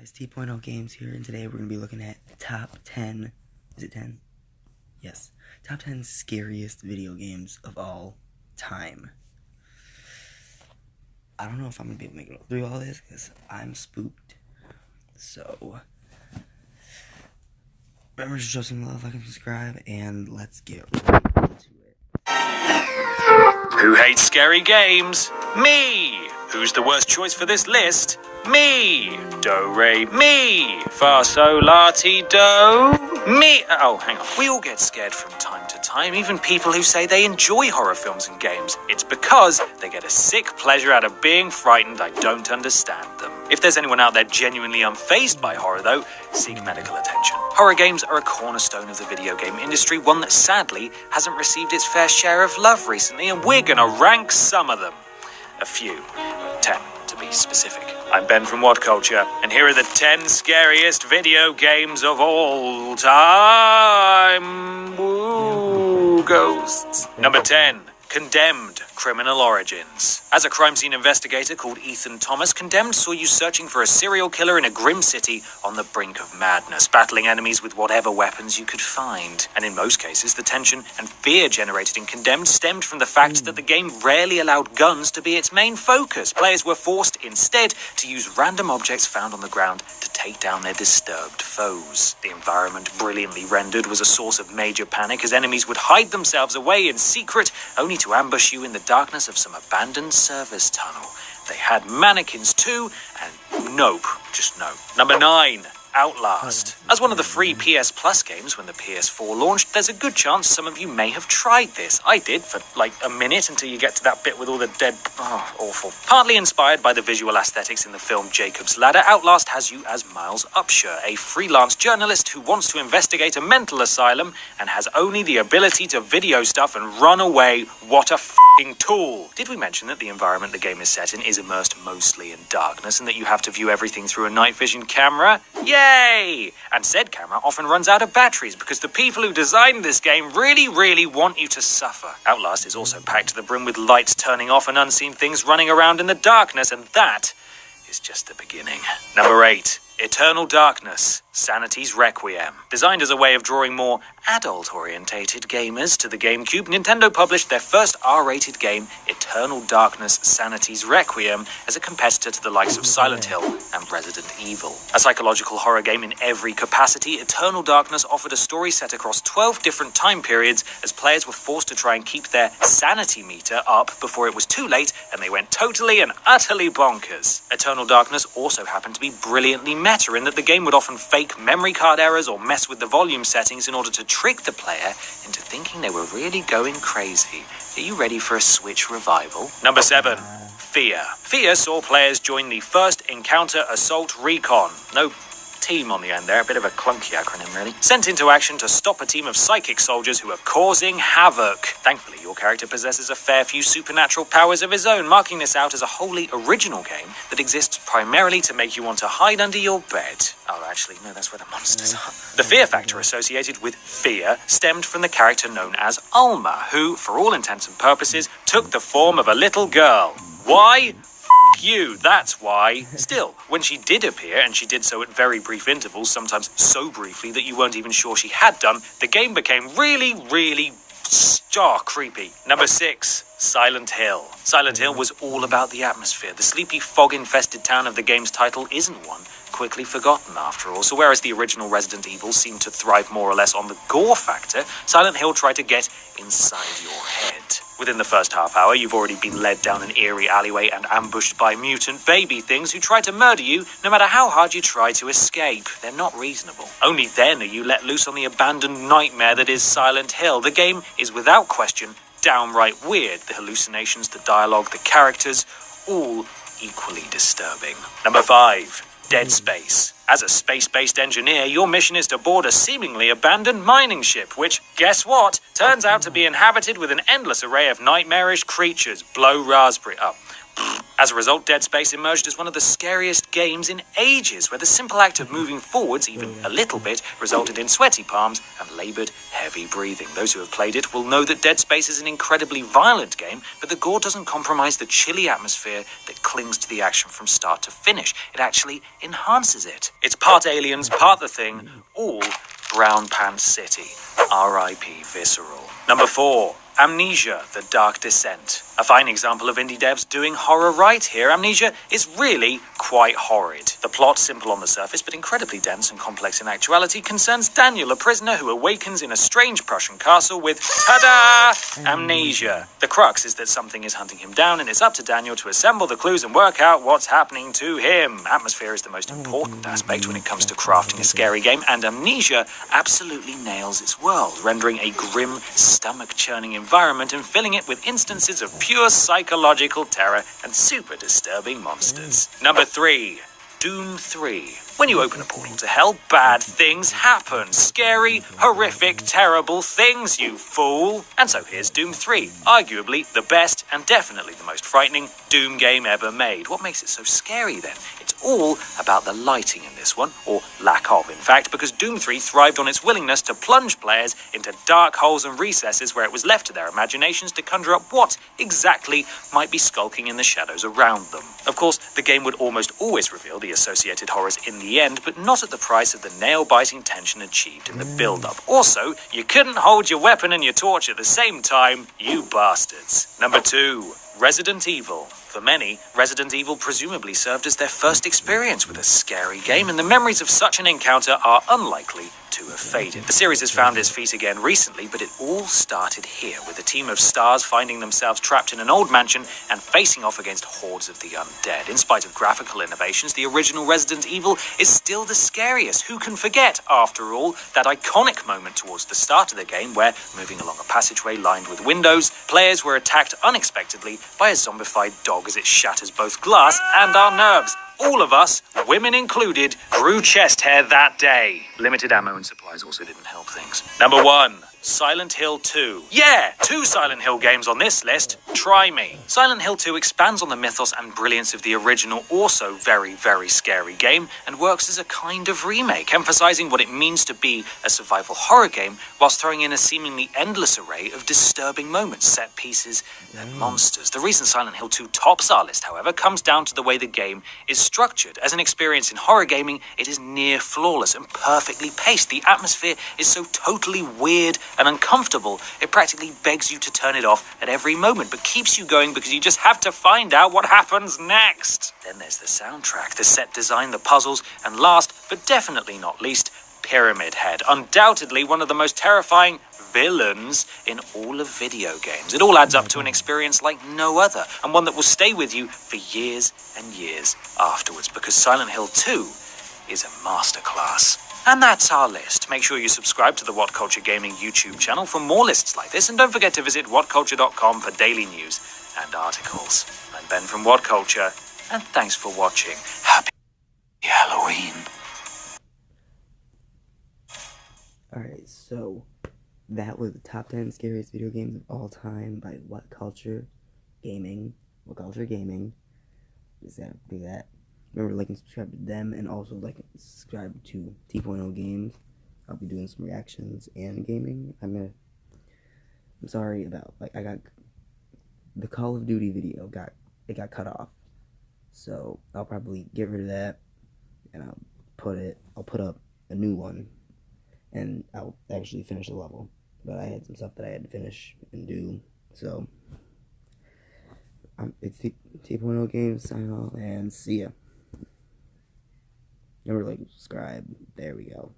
Guys, T.0 Games here, and today we're going to be looking at top 10, is it 10? Yes, top 10 scariest video games of all time. I don't know if I'm going to be able to make it through all this, because I'm spooked. So, remember to show some love, like and subscribe, and let's get right into it. Who hates scary games? Me! Who's the worst choice for this list? Me! Do, re, mi! Fa, sol, la, ti, do. Me! Oh, hang on. We all get scared from time to time, even people who say they enjoy horror films and games. It's because they get a sick pleasure out of being frightened. I don't understand them. If there's anyone out there genuinely unfazed by horror, though, seek medical attention. Horror games are a cornerstone of the video game industry, one that sadly hasn't received its fair share of love recently, and we're gonna rank some of them. A few. 10, to be specific. I'm Ben from What Culture, and here are the 10 scariest video games of all time. Woo, ghosts. Number 10. Condemned: Criminal Origins. As a crime scene investigator called Ethan Thomas, Condemned saw you searching for a serial killer in a grim city on the brink of madness, battling enemies with whatever weapons you could find. And in most cases, the tension and fear generated in Condemned stemmed from the fact that the game rarely allowed guns to be its main focus. Players were forced instead to use random objects found on the ground to take down their disturbed foes. The environment, brilliantly rendered, was a source of major panic as enemies would hide themselves away in secret, only to ambush you in the darkness of some abandoned service tunnel. They had mannequins too, and nope, just no. Number 9. Outlast. As one of the free PS Plus games when the PS4 launched, there's a good chance some of you may have tried this. I did for like a minute until you get to that bit with all the dead... Oh, awful. Partly inspired by the visual aesthetics in the film Jacob's Ladder, Outlast has you as Miles Upshur, a freelance journalist who wants to investigate a mental asylum and has only the ability to video stuff and run away. What a f***ing tool. Did we mention that the environment the game is set in is immersed mostly in darkness and that you have to view everything through a night vision camera? Yay! And said camera often runs out of batteries because the people who designed this game really want you to suffer. Outlast is also packed to the brim with lights turning off and unseen things running around in the darkness, and that is just the beginning. Number 8. Eternal Darkness: Sanity's Requiem. Designed as a way of drawing more adult-orientated gamers to the GameCube, Nintendo published their first R-rated game, Eternal Darkness: Sanity's Requiem, as a competitor to the likes of Silent Hill and Resident Evil. A psychological horror game in every capacity, Eternal Darkness offered a story set across 12 different time periods as players were forced to try and keep their sanity meter up before it was too late and they went totally and utterly bonkers. Eternal Darkness also happened to be brilliantly meta in that the game would often fake memory card errors or mess with the volume settings in order to trick the player into thinking they were really going crazy. Are you ready for a Switch revival? Number 7. Fear. Fear saw players join the First Encounter Assault Recon. No team on the end there, a bit of a clunky acronym really. Sent into action to stop a team of psychic soldiers who are causing havoc. Thankfully, your character possesses a fair few supernatural powers of his own, marking this out as a wholly original game that exists primarily to make you want to hide under your bed. Oh, actually, no, that's where the monsters are. The fear factor associated with Fear stemmed from the character known as Alma, who, for all intents and purposes, took the form of a little girl. Why? You, that's why. Still, when she did appear, and she did so at very brief intervals, sometimes so briefly that you weren't even sure she had done, the game became really creepy. Number 6. Silent Hill. Silent Hill was all about the atmosphere. The sleepy, fog-infested town of the game's title isn't one quickly forgotten after all. So whereas the original Resident Evil seemed to thrive more or less on the gore factor, Silent Hill tried to get inside your head. Within the first half hour, you've already been led down an eerie alleyway and ambushed by mutant baby things who try to murder you no matter how hard you try to escape. They're not reasonable. Only then are you let loose on the abandoned nightmare that is Silent Hill. The game is without question downright weird. The hallucinations, the dialogue, the characters, all equally disturbing. Number 5. Dead Space. As a space-based engineer, your mission is to board a seemingly abandoned mining ship, which, guess what, turns out to be inhabited with an endless array of nightmarish creatures. Blow raspberry. Oh, As a result, Dead Space emerged as one of the scariest games in ages, where the simple act of moving forwards, even a little bit, resulted in sweaty palms and laboured, heavy breathing. Those who have played it will know that Dead Space is an incredibly violent game, but the gore doesn't compromise the chilly atmosphere that clings to the action from start to finish. It actually enhances it. It's part Aliens, part The Thing, all Brown Pants City. R.I.P. Visceral. Number 4. Amnesia, The Dark Descent. A fine example of indie devs doing horror right here. Amnesia is really quite horrid. The plot, simple on the surface, but incredibly dense and complex in actuality, concerns Daniel, a prisoner who awakens in a strange Prussian castle with, ta-da, amnesia. The crux is that something is hunting him down, and it's up to Daniel to assemble the clues and work out what's happening to him. Atmosphere is the most important aspect when it comes to crafting a scary game, and Amnesia absolutely nails its world, rendering a grim, stomach-churning environment and filling it with instances of pure psychological terror and super disturbing monsters. Number 3. Doom 3. When you open a portal to hell, bad things happen. Scary, horrific, terrible things, you fool. And so here's Doom 3, arguably the best and definitely the most frightening Doom game ever made. What makes it so scary then? It's all about the lighting in this one, or lack of, in fact, because Doom 3 thrived on its willingness to plunge players into dark holes and recesses where it was left to their imaginations to conjure up what exactly might be skulking in the shadows around them. Of course, the game would almost always reveal the associated horrors in the end, but not at the price of the nail-biting tension achieved in the build-up. Also, you couldn't hold your weapon and your torch at the same time, you bastards. Number 2. Resident Evil. For many, Resident Evil presumably served as their first experience with a scary game, and the memories of such an encounter are unlikely to have faded. The series has found its feet again recently, but it all started here, with a team of stars finding themselves trapped in an old mansion and facing off against hordes of the undead. In spite of graphical innovations, the original Resident Evil is still the scariest. Who can forget, after all, that iconic moment towards the start of the game where, moving along a passageway lined with windows, players were attacked unexpectedly by a zombified dog as it shatters both glass and our nerves. All of us, women included, grew chest hair that day. Limited ammo and supplies also didn't help things. Number 1. Silent Hill 2. Yeah, 2 Silent Hill games on this list. Try me. Silent Hill 2 expands on the mythos and brilliance of the original, also very, very scary game, and works as a kind of remake, emphasizing what it means to be a survival horror game, whilst throwing in a seemingly endless array of disturbing moments, set pieces, and monsters. The reason Silent Hill 2 tops our list, however, comes down to the way the game is structured. As an experience in horror gaming, it is near flawless and perfectly paced. The atmosphere is so totally weird and uncomfortable, it practically begs you to turn it off at every moment, but keeps you going because you just have to find out what happens next. Then there's the soundtrack, the set design, the puzzles, and last, but definitely not least, Pyramid Head. Undoubtedly one of the most terrifying villains in all of video games. It all adds up to an experience like no other, and one that will stay with you for years and years afterwards, because Silent Hill 2 is a masterclass. And that's our list. Make sure you subscribe to the What Culture Gaming YouTube channel for more lists like this, and don't forget to visit whatculture.com for daily news and articles. I'm Ben from What Culture, and thanks for watching. Happy Halloween. Alright, so that was the top 10 scariest video games of all time by What Culture Gaming. What Culture Gaming. Just gotta do that. Remember, like and subscribe to them, and also like and subscribe to T.0 Games. I'll be doing some reactions and gaming. I'm sorry about, like, I got the Call of Duty video got cut off, so I'll probably get rid of that, and I'll put up a new one, and I'll actually finish the level. But I had some stuff that I had to finish and do, so it's T.0 Games sign off, and see ya. Remember, like, subscribe. There we go.